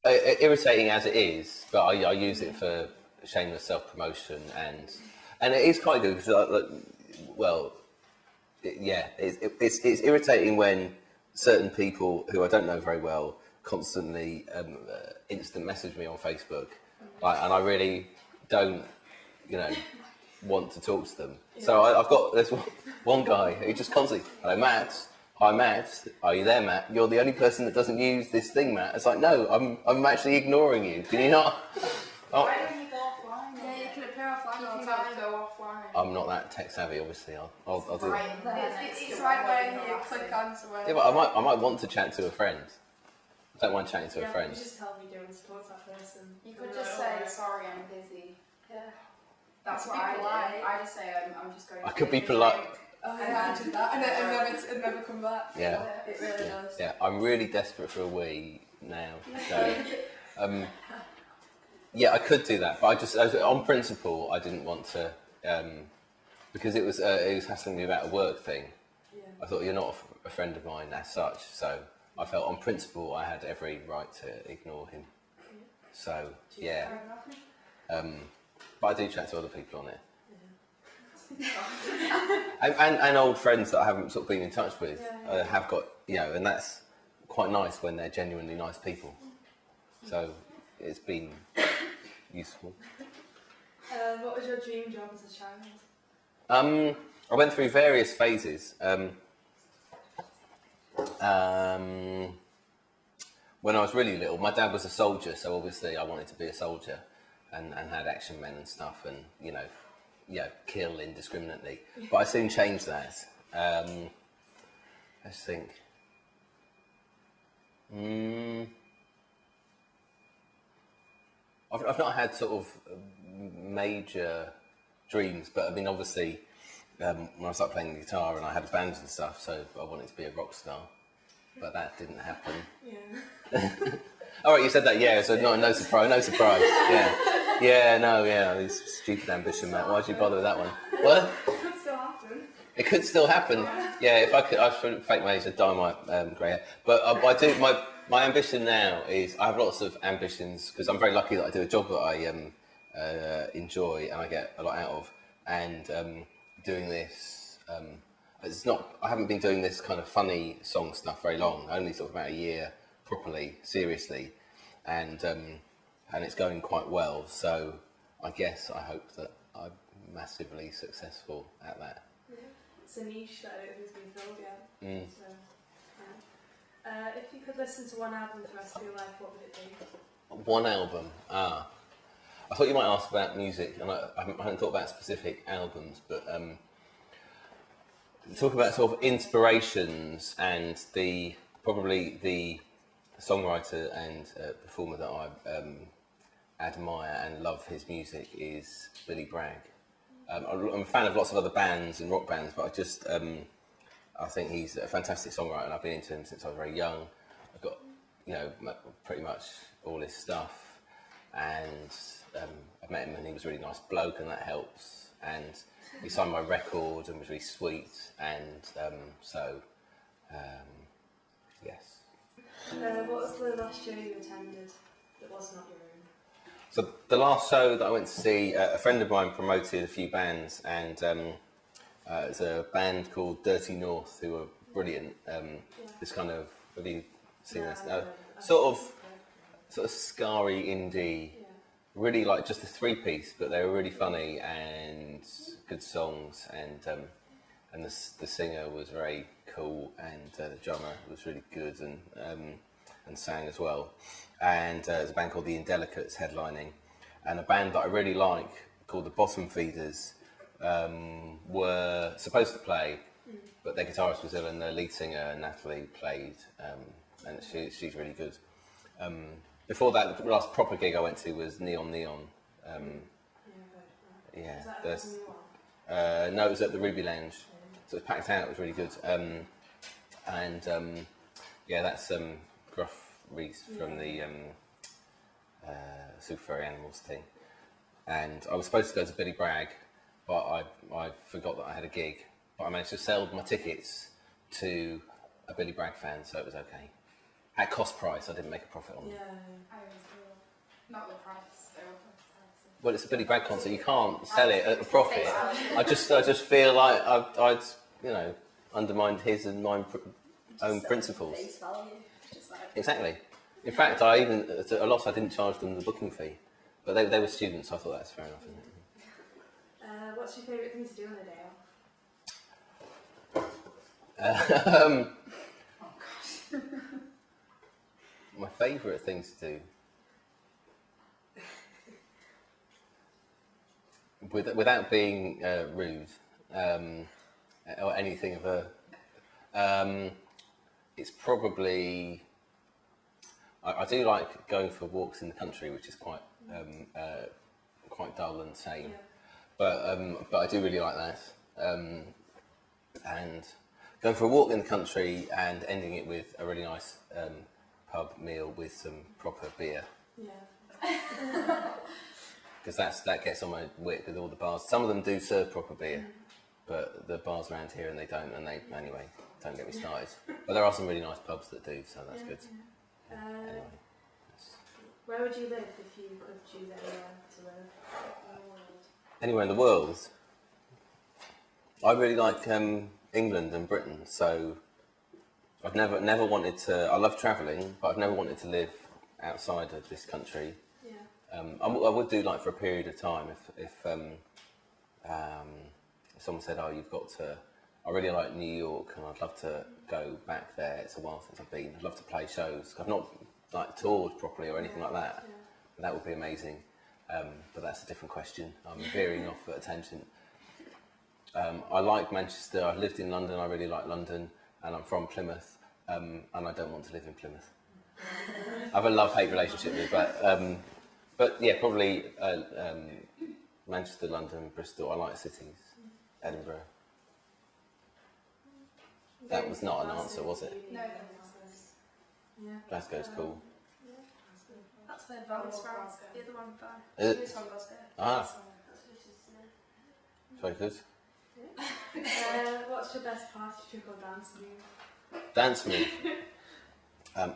irritating as it is, but I use it for shameless self-promotion, and it is quite good because, well, it's irritating when certain people who I don't know very well constantly instant message me on Facebook, and I really don't, want to talk to them. So I've got this one guy who just constantly, hello Matt, hi Matt, are you there Matt? You're the only person that doesn't use this thing, Matt. It's like, no, I'm actually ignoring you. Can you not? Why don't you go offline? Yeah, you can appear offline. You can go offline. I'm not that tech savvy, obviously. I'll do it. It's right where you click on somewhere. Yeah, but I might want to chat to a friend. I don't mind chatting to a friend. You just tell me doing support that person. You could just say, sorry, I'm busy. Yeah. That's what I do. I just say, I'm just going to... I could be polite. Oh, yeah, I did that. And it never come back. Yeah. It really does. Yeah, I'm really desperate for a wee now. So, yeah, I could do that. But on principle, I didn't want to... because it was hassling me about a work thing. Yeah. I thought, you're not a friend of mine as such. So I felt on principle I had every right to ignore him. So, yeah. But I do chat to other people on it. and old friends that I haven't sort of been in touch with have got, and that's quite nice when they're genuinely nice people. So it's been useful. What was your dream job as a child? I went through various phases. When I was really little, my dad was a soldier, so obviously I wanted to be a soldier and had action men and stuff and, kill indiscriminately. But I soon changed that. Let's think. I've not had sort of major dreams, but I mean, obviously, when I started playing the guitar and I had bands and stuff, so I wanted to be a rock star. But that didn't happen. Yeah. All right, you said that, yeah, so no surprise, yeah. This stupid ambition, Matt. Why'd you bother with that one? What? It could still happen. It could still happen. Yeah, if I could, I should fake my age, I'd dye my grey hair. But I do. My ambition now is I have lots of ambitions because I'm very lucky that I do a job that I enjoy and I get a lot out of. And doing this, it's not. I haven't been doing this kind of funny song stuff very long. Only sort of about a year properly, seriously, and it's going quite well. So I guess I hope that I'm massively successful at that. Yeah. It's a niche that I don't think has been filled yet. So, if you could listen to one album for the rest of your life, what would it be? One album. I thought you might ask about music, and I hadn't thought about specific albums, but talk about sort of inspirations and probably the songwriter and performer that I admire and love his music is Billy Bragg. I'm a fan of lots of other bands and rock bands, but I think he's a fantastic songwriter, and I've been into him since I was very young. I've got, pretty much all his stuff, and I met him and he was a really nice bloke, and that helps. And he signed my record and was really sweet, and yes. What was the last show you attended that was not your own? So the last show that I went to see, a friend of mine promoted a few bands, and it's a band called Dirty North, who are brilliant. This kind of, have you seen this? Sort of scary indie, really like just a three-piece, but they were really funny and good songs, and the singer was very cool, and the drummer was really good and sang as well. And there's a band called The Indelicates headlining, and a band that I really like called the Bottom Feeders were supposed to play, but their guitarist was ill and their lead singer Natalie played, and she's really good. Before that, the last proper gig I went to was Neon Neon. Yeah, no, it was at the Ruby Lounge, so it was packed out. It was really good, that's Gruff Rhys from the Super Furry Animals thing. And I was supposed to go to Billy Bragg, but I forgot that I had a gig. But I managed to sell my tickets to a Billy Bragg fan, so it was okay. at cost price. I didn't make a profit on them. I always do. Not the price. They were pricey. Well, it's a Billy Bragg concert. You can't sell it at a profit. I just feel like I'd you know, undermined his and my own principles. Face value. Just like Exactly. In fact, I even at a loss I didn't charge them the booking fee, but they were students, so I thought that's fair enough. Isn't it? What's your favourite thing to do on a day off? oh gosh. My favourite thing to do, without being rude or anything of a, it's probably, I do like going for walks in the country, which is quite dull and same, but I do really like that, and going for a walk in the country and ending it with a really nice pub meal with some proper beer. Yeah. Because that gets on my wit with all the bars. Some of them do serve proper beer, but the bars around here and they don't. And they anyway, don't get me started. But there are some really nice pubs that do, so that's good. Anyway, where would you live if you could choose anywhere to live? Anywhere in the world. I really like England and Britain, so I've never wanted to. I love travelling, but I've never wanted to live outside of this country. Yeah. I would do like for a period of time if someone said, "Oh, you've got to." I really like New York, and I'd love to go back there. It's a while since I've been. I'd love to play shows. I've not like toured properly or anything like that. Yeah. That would be amazing. But that's a different question. I'm veering off at a tangent. I like Manchester. I've lived in London. I really like London, and I'm from Plymouth, and I don't want to live in Plymouth. I have a love-hate relationship with it, but yeah, probably Manchester, London, Bristol. I like cities. Edinburgh. That was not an answer, was it? No, that was Yeah. Glasgow's cool. That's where Val's from. The other one from. Is She was it? from Glasgow. Ah, So, very good. What's your best party trick or dance move? Dance move. I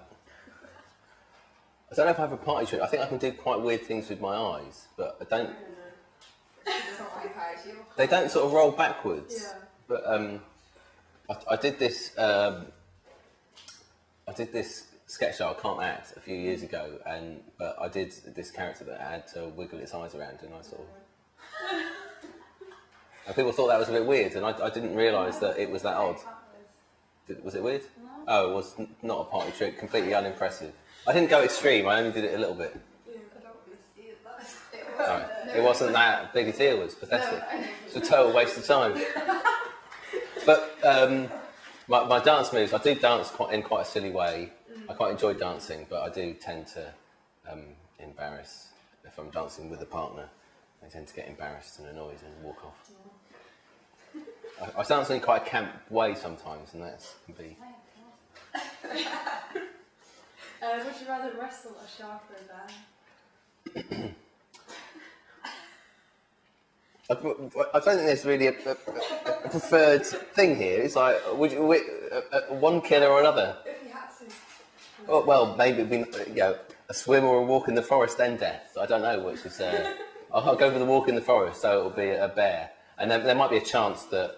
don't know if I have a party trick. I think I can do quite weird things with my eyes, but I don't. She doesn't like party. They don't sort of roll backwards. Yeah. But I did this. I did this sketch show, I Can't Act, a few years ago, but I did this character that had to wiggle its eyes around, and I sort of. And people thought that was a bit weird, and I didn't realise that it was that odd. Was it weird? No. Oh, it was not a party trick. Completely unimpressive. I didn't go extreme. I only did it a little bit. I don't want to see it. Sorry. It wasn't that big a deal. It was pathetic. No, It's a total waste of time. But my dance moves, I do dance in quite a silly way. I quite enjoy dancing, but I do tend to embarrass if I'm dancing with a partner. I tend to get embarrassed and annoyed and walk off. I dance in quite a camp way sometimes, and that can be. Would you rather wrestle a shark or a bear? I don't think there's really a preferred thing here. It's like, one killer or another? If you had to. Oh, well, maybe it'd be, a swim or a walk in the forest, then death. I don't know which is. I'll go for the walk in the forest, so it'll be a bear. And then there might be a chance that,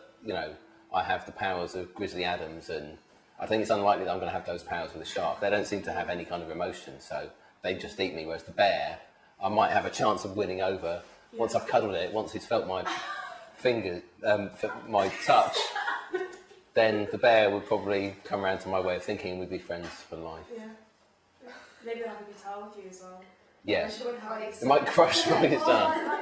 I have the powers of Grizzly Adams, and I think it's unlikely that I'm going to have those powers with a shark. They don't seem to have any kind of emotion, so they just eat me. Whereas the bear, I might have a chance of winning over once I've cuddled it, once he's felt my finger, my touch. Then the bear would probably come around to my way of thinking, and we'd be friends for life. Yeah. Maybe they'll have a guitar with you as well. Yeah. She wouldn't have It might crush my guitar.